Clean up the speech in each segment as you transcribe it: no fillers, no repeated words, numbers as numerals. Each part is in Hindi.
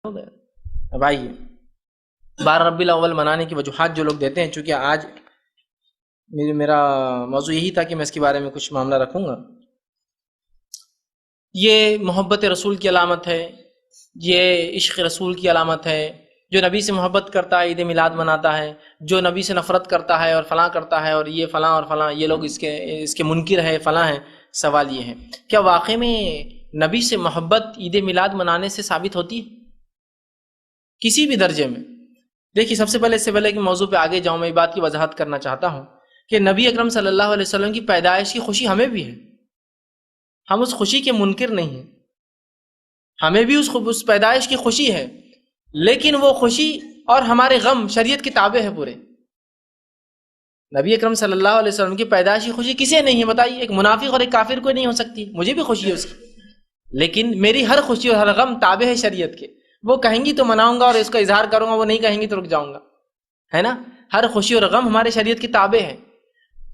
हो गया। अब आइए, 12 रबीउल अव्वल मनाने की वजूहात जो लोग देते हैं, चूंकि आज मेरा मौजू यही था कि मैं इसके बारे में कुछ मामला रखूंगा। ये मोहब्बत रसूल की अलामत है, ये इश्क रसूल की अलामत है। जो नबी से मोहब्बत करता है ईद मिलाद मनाता है, जो नबी से नफरत करता है और फलां करता है और ये फलां और फलां, ये लोग इसके इसके मुनकिर है, फलां है। सवाल ये है, क्या वाकई में नबी से मोहब्बत ईद मिलाद मनाने से साबित होती है किसी भी दर्जे में? देखिए, सबसे पहले, इससे पहले कि मौजू पे आगे जाऊं, मैं ये बात की वजाहत करना चाहता हूं कि नबी अकरम सल्लल्लाहु अलैहि वसल्लम की पैदाइश की खुशी हमें भी है। हम उस खुशी के मुनकिर नहीं हैं, हमें भी उस पैदाइश की खुशी है। लेकिन वो खुशी और हमारे गम शरीयत के ताबे है पूरे। नबी अकरम सल्लल्लाहु अलैहि वसल्लम की पैदाइश की खुशी किसे नहीं है बताइए? एक मुनाफिक और एक काफिर को नहीं हो सकती। मुझे भी खुशी है उसकी, लेकिन मेरी हर खुशी और हर गम ताबे है शरीयत के। वो कहेंगी तो मनाऊंगा और इसका इजहार करूंगा, वो नहीं कहेंगी तो रुक जाऊंगा, है ना। हर खुशी और गम हमारे शरीयत के ताबे है।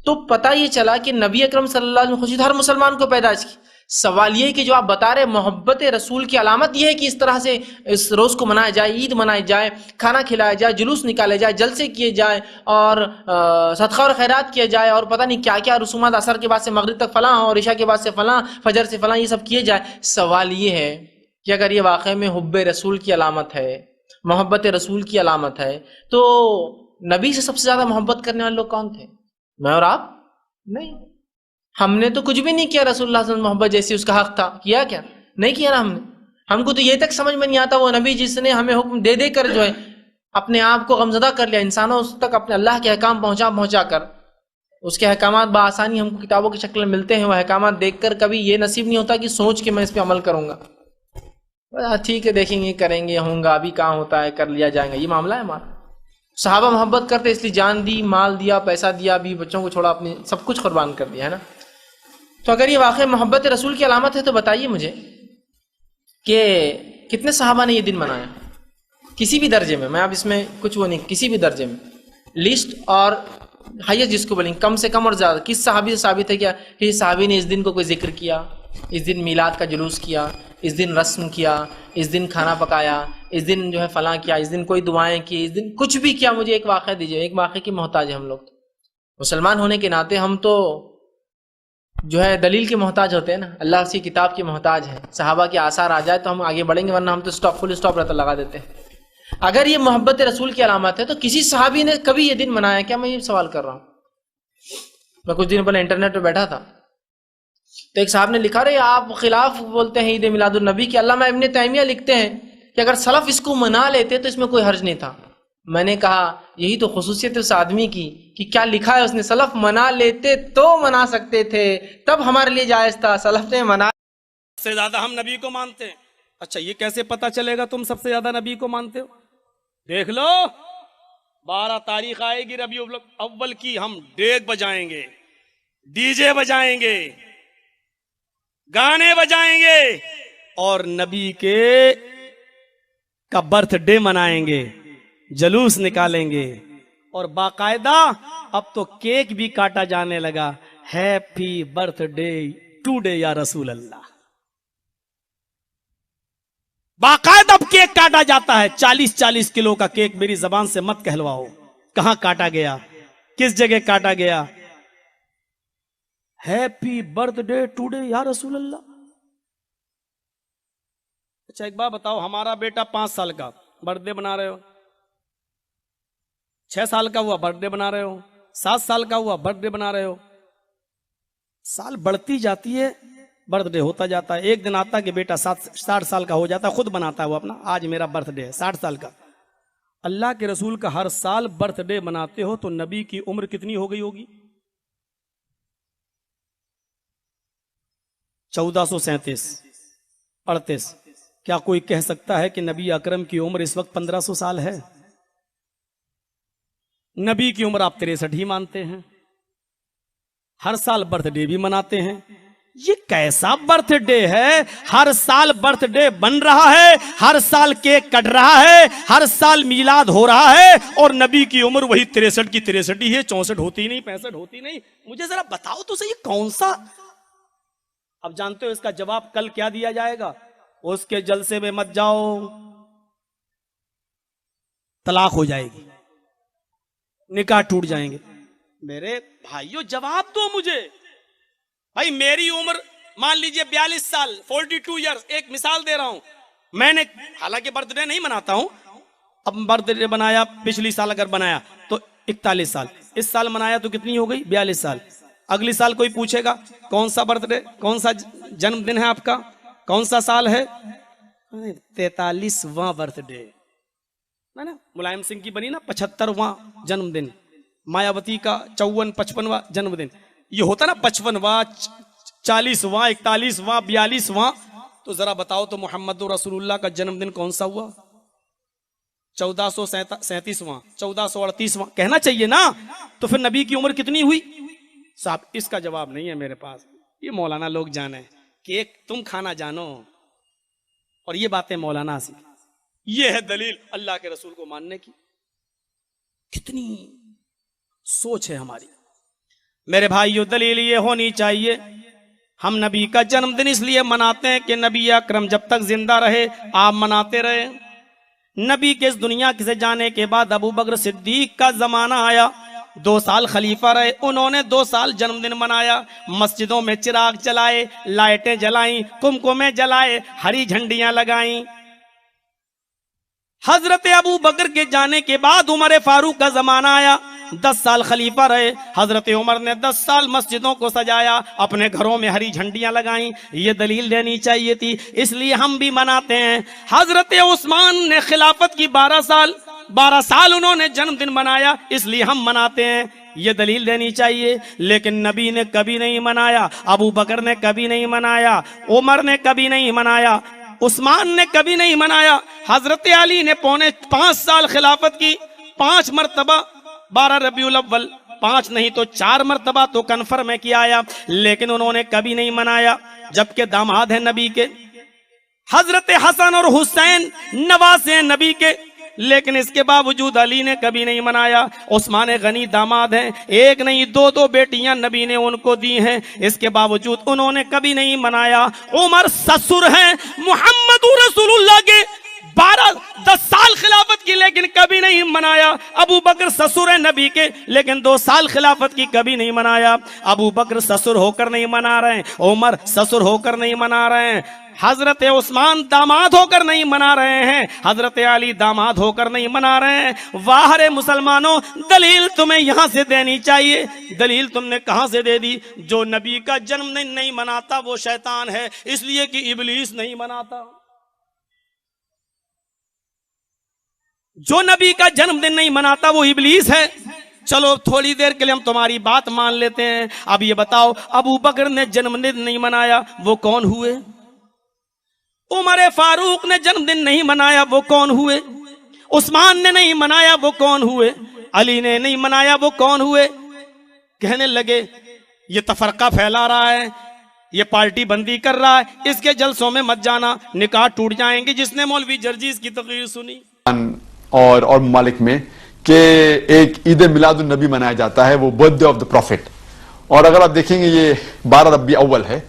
तो पता ये चला कि नबी अकरम सल्लल्लाहु अलैहि वसल्लम खुशी तो हर मुसलमान को पैदाइश की। सवाल ये है कि जो आप बता रहे मोहब्बत रसूल की अलामत यह है कि इस तरह से इस रोज को मनाया जाए, ईद मनाई जाए, खाना खिलाया जाए, जुलूस निकाले जाए, जलसे किए जाए और सदका और खैरात किया जाए और पता नहीं क्या क्या रसूमात, असर के बाद से मगरिब तक फलां और इशा के बाद से फलां, फजर से फलां, ये सब किए जाए। सवाल ये है कि अगर ये वाकई में हुब्बे रसूल की अलामत है, मोहब्बत रसूल की अलामत है, तो नबी से सबसे ज्यादा मोहब्बत करने वाले लोग कौन थे? मैं और आप? नहीं। हमने तो कुछ भी नहीं किया रसूलुल्लाह सल्लल्लाहु अलैहि वसल्लम मोहब्बत जैसी उसका हक था, किया क्या? नहीं किया ना हमने। हमको तो ये तक समझ में नहीं आता वो नबी जिसने हमें हुक्म दे दे कर जो है अपने आप को गमजदा कर लिया, इंसानों तक अपने अल्लाह के अहकाम पहुंचा पहुंचा कर, उसके अहकामात बासानी हमको किताबों की शक्ल में मिलते हैं। वह अहकामात देखकर कभी ये नसीब नहीं होता कि सोच के मैं इस पर अमल करूंगा। ठीक है, देखेंगे, करेंगे, होगा, अभी कहाँ होता है, कर लिया जाएगा, ये मामला है हमारा। सहाबा मोहब्बत करते इसलिए जान दी, माल दिया, पैसा दिया, भी बच्चों को छोड़ा, अपनी सब कुछ कुर्बान कर दिया, है ना। तो अगर ये वाकई मोहब्बत रसूल की अलामत है तो बताइए मुझे कि कितने सहाबा ने ये दिन मनाया किसी भी दर्जे में? मैं अब इसमें कुछ वो नहीं, किसी भी दर्जे में लिस्ट और हाईएस्ट जिसको बोलेंगे, कम से कम और ज्यादा, किस सहाबी से साबित है क्या कि सहाबी ने इस दिन को कोई जिक्र किया, इस दिन मीलाद का जुलूस किया, इस दिन रस्म किया, इस दिन खाना पकाया, इस दिन जो है फलां किया, इस दिन कोई दुआएं की, इस दिन कुछ भी किया? मुझे एक वाक़या दीजिए। एक वाक़े की मोहताज है हम लोग। मुसलमान होने के नाते हम तो जो है दलील के मोहताज होते हैं ना, अल्लाह की किताब के मोहताज है। सहाबा के आसार आ जाए तो हम आगे बढ़ेंगे, वरना हम तो फुल स्टॉप रहता लगा देते हैं। अगर ये मोहब्बत रसूल की अलामत है तो किसी सहाबी ने कभी ये दिन मनाया क्या? मैं ये सवाल कर रहा हूं। मैं कुछ दिन पहले इंटरनेट पे बैठा था तो एक साहब ने लिखा, रहे आप खिलाफ बोलते हैं ईद मिलादुल नबी की। अल्लामा इब्ने तैमिया लिखते हैं कि अगर सलफ इसको मना लेते तो इसमें कोई हर्ज नहीं था। मैंने कहा यही तो खुसूसियत उस आदमी की कि क्या लिखा है उसने, सलफ मना लेते तो मना सकते थे, तब हमारे लिए जायज था। सलफ ने मना सबसे ज्यादा हम नबी को मानते हैं। अच्छा, ये कैसे पता चलेगा तुम सबसे ज्यादा नबी को मानते हो? देख लो, 12 तारीख आएगी रबीउल अव्वल की, हम डेग बजाएंगे, डीजे बजाएंगे, गाने बजाएंगे और नबी के का बर्थडे मनाएंगे, जलूस निकालेंगे और बाकायदा अब तो केक भी काटा जाने लगा, हैप्पी बर्थडे टुडे या रसूल अल्लाह। बाकायदा अब केक काटा जाता है, 40-40 किलो का केक। मेरी जबान से मत कहलवाओ, कहां काटा गया, किस जगह काटा गया? हैप्पी बर्थडे टुडे या रसूल अल्लाह। अच्छा, एक बात बताओ, हमारा बेटा 5 साल का, बर्थडे बना रहे हो, 6 साल का हुआ बर्थडे बना रहे हो, 7 साल का हुआ बर्थडे बना रहे हो, साल बढ़ती जाती है, बर्थडे होता जाता है। एक दिन आता कि बेटा 60 साल का हो जाता है, खुद बनाता है वो अपना, आज मेरा बर्थडे है 60 साल का। अल्लाह के रसूल का हर साल बर्थडे मनाते हो तो नबी की उम्र कितनी हो गई होगी? 1437, 38। क्या कोई कह सकता है कि नबी अकरम की उम्र इस वक्त 1500 साल है? नबी की उम्र आप 63 ही मानते हैं, हर साल बर्थडे भी मनाते हैं। ये कैसा बर्थडे है? हर साल बर्थडे बन रहा है, हर साल केक कट रहा है, हर साल मीलाद हो रहा है और नबी की उम्र वही 63 की 63 ही है, 64 होती नहीं, 65 होती नहीं। मुझे जरा बताओ तो सही, कौन सा? अब जानते हो इसका जवाब कल क्या दिया जाएगा? उसके जलसे में मत जाओ, तलाक हो जाएगी, निकाह टूट जाएंगे। मेरे भाइयों जवाब दो मुझे। भाई मेरी उम्र मान लीजिए 42 साल, 42 ईयर्स, एक मिसाल दे रहा हूं। मैंने हालांकि बर्थडे नहीं मनाता हूं, अब बर्थडे बनाया, पिछली साल अगर बनाया तो 41 साल, इस साल मनाया तो कितनी हो गई 42 साल। अगली साल कोई पूछेगा कौन सा बर्थडे, कौन सा जन्मदिन है आपका, कौन सा साल है, 43वां बर्थडे ना। मुलायम सिंह की बनी ना 75वां जन्मदिन, मायावती का 54-55वां जन्मदिन, ये होता ना 55वां, 40वां, 41वां, 42वां। तो जरा बताओ तो मोहम्मद रसूलुल्लाह का जन्मदिन कौन सा हुआ? 1437वां, 1438वां कहना चाहिए ना। तो फिर नबी की उम्र कितनी हुई साहब? इसका जवाब नहीं है मेरे पास। ये मौलाना लोग जाने कि एक तुम खाना जानो और ये बातें मौलाना से। ये है दलील अल्लाह के रसूल को मानने की। कितनी सोच है हमारी मेरे भाइयों। दलील ये होनी चाहिए, हम नबी का जन्मदिन इसलिए मनाते हैं कि नबी अकरम जब तक जिंदा रहे आप मनाते रहे। नबी के इस दुनिया से जाने के बाद अबू बकर सिद्दीक का जमाना आया, 2 साल खलीफा रहे, उन्होंने 2 साल जन्मदिन मनाया। मस्जिदों में चिराग जलाए, लाइटें जलाई, कुमकुमे जलाए, हरी झंडियां लगाई। हजरत अबू बकर के जाने के बाद उमर फारूक का जमाना आया, 10 साल खलीफा रहे। हजरत उमर ने 10 साल मस्जिदों को सजाया, अपने घरों में हरी झंडियां लगाई। ये दलील देनी चाहिए थी, इसलिए हम भी मनाते हैं। हजरत उस्मान ने खिलाफत की 12 साल उन्होंने जन्मदिन मनाया, इसलिए हम मनाते हैं। ये दलील देनी चाहिए। लेकिन नबी ने कभी नहीं मनाया, अबू बकर ने कभी नहीं मनाया, उमर ने कभी नहीं मनाया, उस्मान ने कभी नहीं मनाया। हजरत अली ने 5 साल खिलाफत की, 5 मरतबा 12 रबीउल अव्वल, 5 नहीं तो 4 मरतबा तो कन्फर्म है किया आया, लेकिन उन्होंने कभी नहीं मनाया। जबकि दामाद है नबी के, हजरत हसन और हुसैन नवासे हैं नबी के, लेकिन इसके बावजूद अली ने कभी नहीं मनाया। उस्मान गनी दामाद हैं, 1 नहीं 2 बेटियां नबी ने उनको दी हैं, इसके बावजूद उन्होंने कभी नहीं मनाया। उमर ससुर हैं मुहम्मद रसूलुल्लाह के, 10 साल खिलाफत की, लेकिन कभी नहीं मनाया। अबू बकर ससुर है नबी के, लेकिन 2 साल खिलाफत की, कभी नहीं मनाया। अबू बकर ससुर होकर नहीं मना रहे हैं, उमर ससुर होकर नहीं मना रहे हैं, हजरत उस्मान दामाद होकर नहीं मना रहे हैं, हजरत अली दामाद होकर नहीं मना रहे हैं। वाह रे मुसलमानों, दलील तुम्हें यहां से देनी चाहिए। दलील तुमने कहां से दे दी? जो नबी का जन्मदिन नहीं मनाता वो शैतान है, इसलिए कि इब्लीस नहीं मनाता। जो नबी का जन्मदिन नहीं मनाता वो इब्लीस है। चलो थोड़ी देर के लिए हम तुम्हारी बात मान लेते हैं। अब ये बताओ, अबू बकर ने जन्मदिन नहीं मनाया, वो कौन हुए? उमर फारूक ने जन्मदिन नहीं मनाया, वो कौन हुए? उस्मान ने नहीं मनाया, वो कौन हुए? अली ने नहीं मनाया, वो कौन हुए? कहने लगे ये तफरका फैला रहा है, ये पार्टी बंदी कर रहा है, इसके जलसों में मत जाना, निकाह टूट जाएंगे। जिसने मौलवी जर्जीज की तकरीर सुनी और ममालिक में कि एक ईद मिलादुन नबी मनाया जाता है, वो बर्थडे ऑफ द प्रॉफिट। और अगर आप देखेंगे ये 12 रबी अव्वल है,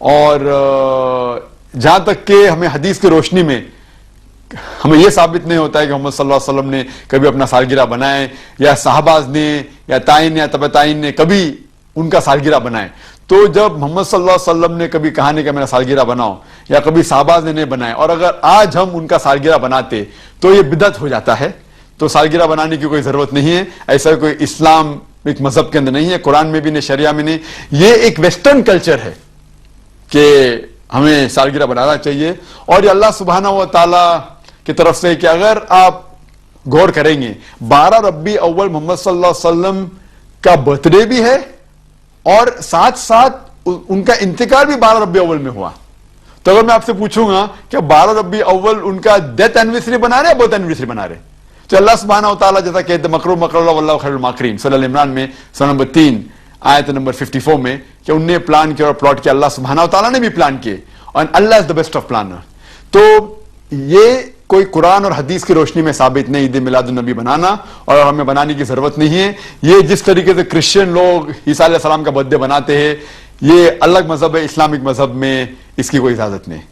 और जहां तक कि हमें हदीस की रोशनी में हमें यह साबित नहीं होता है कि मोहम्मद सल्लल्लाहु अलैहि वसल्लम ने कभी अपना सालगिरह बनाए, या साहबाज ने या ताइन या तबे ताइन ने कभी उनका सालगिरह बनाए। तो जब मोहम्मद सल्लल्लाहु अलैहि वसल्लम ने कभी कहा नहीं कि मेरा सालगिरह बनाओ, या कभी साहबाज ने नहीं बनाए, और अगर आज हम उनका सालगिरह बनाते तो ये बिदअत हो जाता है। तो सालगिरह बनाने की कोई जरूरत नहीं है, ऐसा कोई इस्लाम एक मजहब के अंदर नहीं है, कुरान में भी नहीं, शरिया में नहीं। ये एक वेस्टर्न कल्चर है कि हमें सालगिरह बनाना चाहिए। और ये अल्लाह सुब्हानहू व तआला की तरफ से कि अगर आप गौर करेंगे 12 रबी अव्वल मोहम्मद सल्लल्लाहु अलैहि वसल्लम का बर्थडे भी है, और साथ साथ उनका इंतकाल भी 12 रबी अव्वल में हुआ। तो अगर मैं आपसे पूछूंगा कि 12 रबी अव्वल उनका डेथ एनिवर्सरी बना रहे, बर्थ एनिवर्सरी बना रहे, तो अल्लाह सुब्हानहू व तआला जैसा कहते मकरू मकरुल्लाह वल्लाहु खैरुल माकिरीन, सूरह अल इमरान में सूरह नंबर 3 आयत नंबर 54 में, कि उनने प्लान किया और प्लॉट किया, अल्लाह सुब्हानहू व तआला ने भी प्लान किए, और Allah is the best of planner. तो ये कोई कुरान और हदीस की रोशनी में साबित नहीं ईद मिलादुन नबी बनाना, और हमें बनाने की जरूरत नहीं है। ये जिस तरीके से क्रिश्चियन लोग ईसा अलैहिस्सलाम का बर्थडे बनाते हैं, ये अलग मजहब है, इस्लामिक मजहब में इसकी कोई इजाजत नहीं।